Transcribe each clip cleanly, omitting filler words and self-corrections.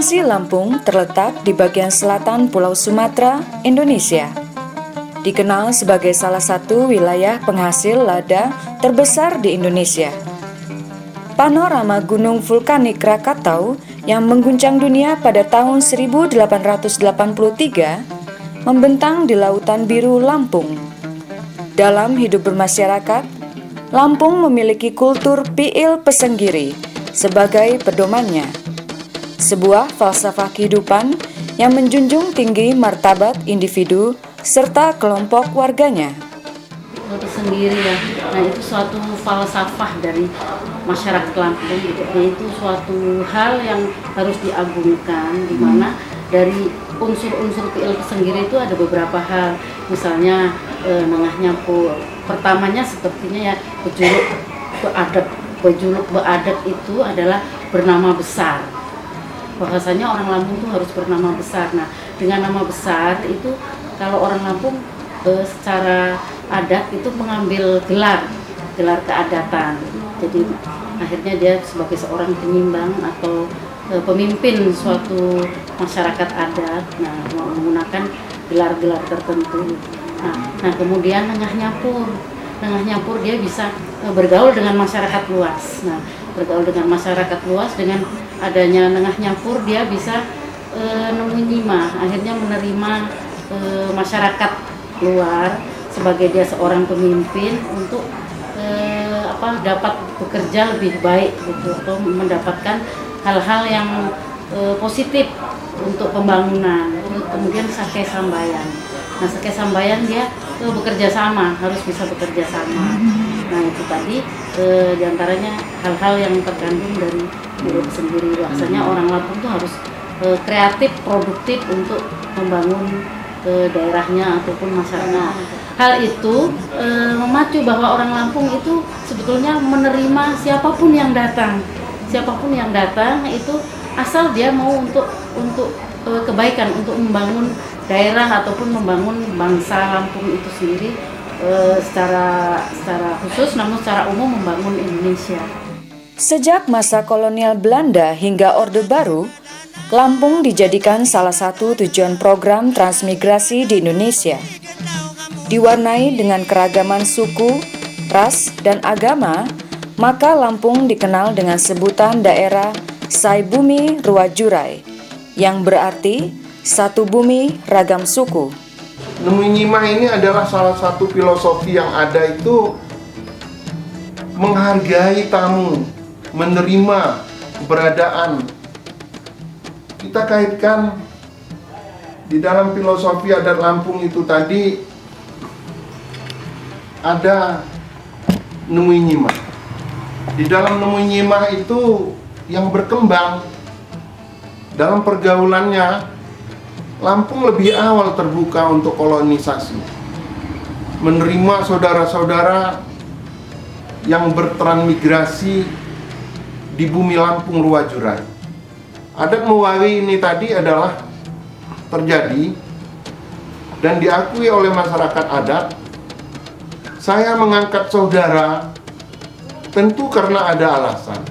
Provinsi Lampung terletak di bagian selatan Pulau Sumatera, Indonesia. Dikenal sebagai salah satu wilayah penghasil lada terbesar di Indonesia. Panorama Gunung Vulkanik Krakatau yang mengguncang dunia pada tahun 1883 membentang di Lautan Biru Lampung. Dalam hidup bermasyarakat, Lampung memiliki kultur Piil Pesenggiri sebagai pedomannya. Sebuah falsafah kehidupan yang menjunjung tinggi martabat individu serta kelompok warganya. Pesenggiri ya, nah itu suatu falsafah dari masyarakat Lampung gitu. Itu suatu hal yang harus diagungkan, di mana dari unsur-unsur Piil Pesenggiri itu ada beberapa hal, misalnya nengah nyampur. Pertamanya sepertinya ya bejuluk beadat itu adalah bernama besar. Bahasanya orang Lampung itu harus bernama besar. Nah, dengan nama besar itu kalau orang Lampung secara adat itu mengambil gelar keadatan. Jadi akhirnya dia sebagai seorang penyimbang atau pemimpin suatu masyarakat adat, nah menggunakan gelar-gelar tertentu. Nah kemudian nengah nyampur dia bisa bergaul dengan masyarakat luas. Nah bergaul dengan masyarakat luas, dengan adanya nengah nyampur dia bisa menerima, akhirnya menerima masyarakat luar sebagai dia seorang pemimpin untuk dapat bekerja lebih baik gitu, atau mendapatkan hal-hal yang positif untuk pembangunan. Kemudian Sake Sambayan. Nah Sake Sambayan dia bekerja sama, harus bisa bekerja sama. Nah itu tadi diantaranya hal-hal yang terkandung dari Piil Pesenggiri. Bahasanya orang Lampung itu harus kreatif, produktif untuk membangun daerahnya ataupun masyarakat. Hal itu memacu bahwa orang Lampung itu sebetulnya menerima siapapun yang datang itu asal dia mau untuk kebaikan, untuk membangun daerah ataupun membangun bangsa Lampung itu sendiri secara khusus, namun secara umum membangun Indonesia. Sejak masa kolonial Belanda hingga Orde Baru, Lampung dijadikan salah satu tujuan program transmigrasi di Indonesia. Diwarnai dengan keragaman suku, ras, dan agama, maka Lampung dikenal dengan sebutan daerah Saibumi Ruwajurai, yang berarti satu bumi ragam suku. Nemu Nyimah ini adalah salah satu filosofi yang ada, itu menghargai tamu, menerima keberadaan. Kita kaitkan di dalam filosofi adat Lampung itu tadi ada Nemu Nyimah. Di dalam Nemu Nyimah itu yang berkembang dalam pergaulannya, Lampung lebih awal terbuka untuk kolonisasi, menerima saudara-saudara yang bertransmigrasi di bumi Lampung Ruwajurai. Adat Mewawi ini tadi adalah terjadi dan diakui oleh masyarakat adat. Saya mengangkat saudara tentu karena ada alasan.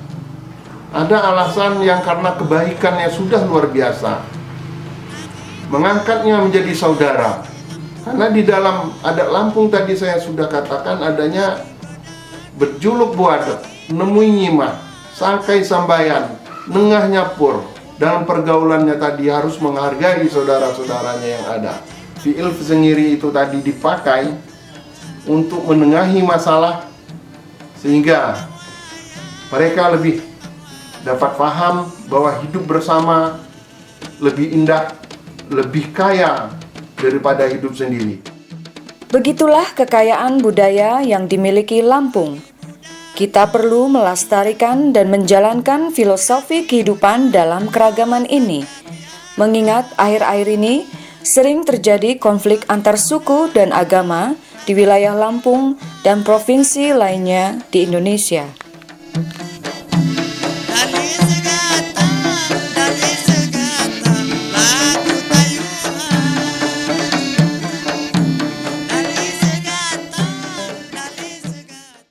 Ada alasan yang karena kebaikannya sudah luar biasa, mengangkatnya menjadi saudara. Karena di dalam adat Lampung tadi saya sudah katakan adanya berjuluk buadat, Nemu Nyimah, Sangkai Sambayan, nengah nyapur. Dalam pergaulannya tadi harus menghargai saudara-saudaranya yang ada. Piil Pesenggiri itu tadi dipakai untuk menengahi masalah, sehingga mereka lebih dapat paham bahwa hidup bersama lebih indah, lebih kaya daripada hidup sendiri. Begitulah kekayaan budaya yang dimiliki Lampung. Kita perlu melestarikan dan menjalankan filosofi kehidupan dalam keragaman ini. Mengingat akhir-akhir ini sering terjadi konflik antar suku dan agama di wilayah Lampung dan provinsi lainnya di Indonesia.